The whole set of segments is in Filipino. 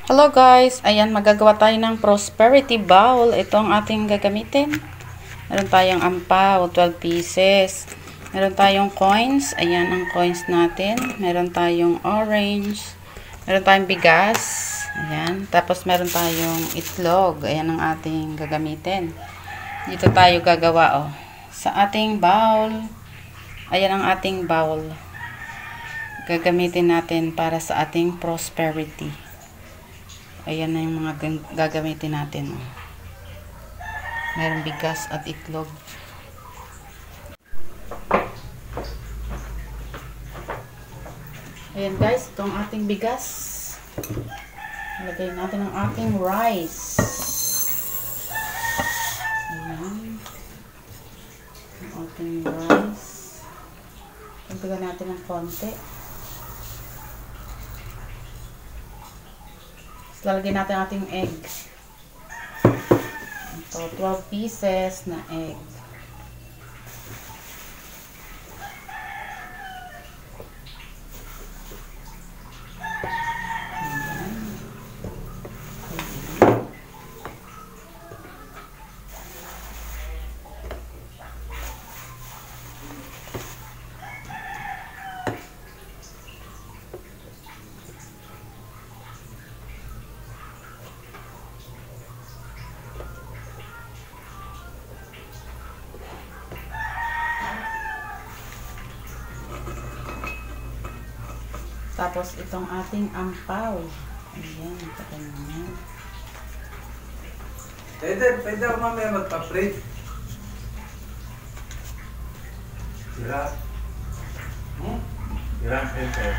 Hello guys, ayan magagawa tayo ng prosperity bowl. Ito ang ating gagamitin. Meron tayong ampaw, 12 pieces. Meron tayong coins, ayan ang coins natin. Meron tayong orange. Meron tayong bigas, ayan. Tapos meron tayong itlog, ayan ang ating gagamitin. Dito tayo gagawa sa ating bowl. Ayan ang ating bowl. Gagamitin natin para sa ating prosperity. Ayan na yung mga gagamitin natin. Mayroong bigas at itlog. Ayan guys, itong ating bigas. Ilagay natin ang ating rice. Ayan. Ang ating rice. Pagdagan natin ng konti. Lalagyan natin ating egg. Ito, 12 pieces na egg. Tapos, itong ating ampaw. Ayan, patayin naman. Pwede ako mamaya magpa-print. Sira. Sira ang printer.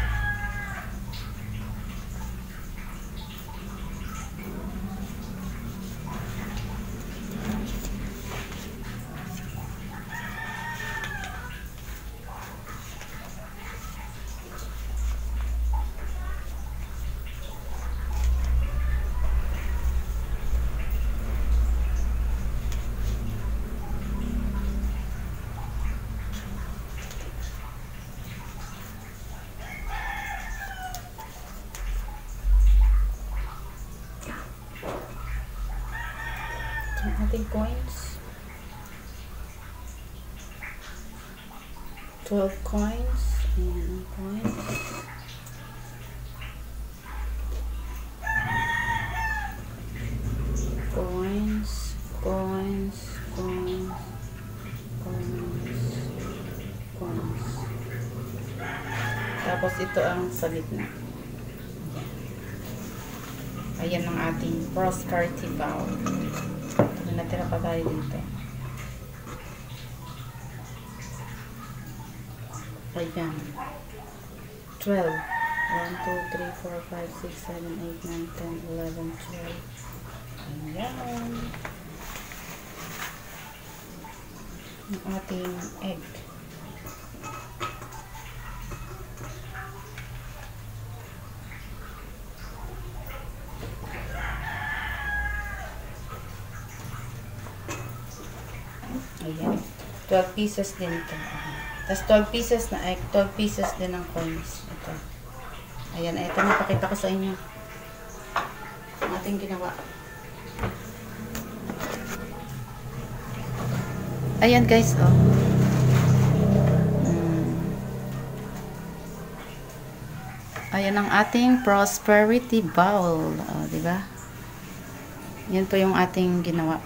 Ang ating coins. 12 coins. Ayan ang coins. Coins. Coins. Coins. Coins. Coins. Tapos ito ang sa gitna. Ayan ang ating prosperity bowl. Natira pa tayo dito. Ayan. 12. 1, 2, 3, 4, 5, 6, 7, 8, 9, 10, 11, 12. Ayan. Ang ating egg. Ayan. 12 pieces din ito. Tapos 12 pieces na egg. 12 pieces din ng coins. Ito. Ayan. Ito napakita ko sa inyo. Ang ating ginawa. Ayan guys. Ayan ang ating prosperity bowl. Diba? Yan po yung ating ginawa.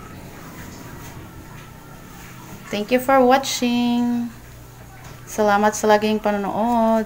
Thank you for watching. Salamat sa laging panonood.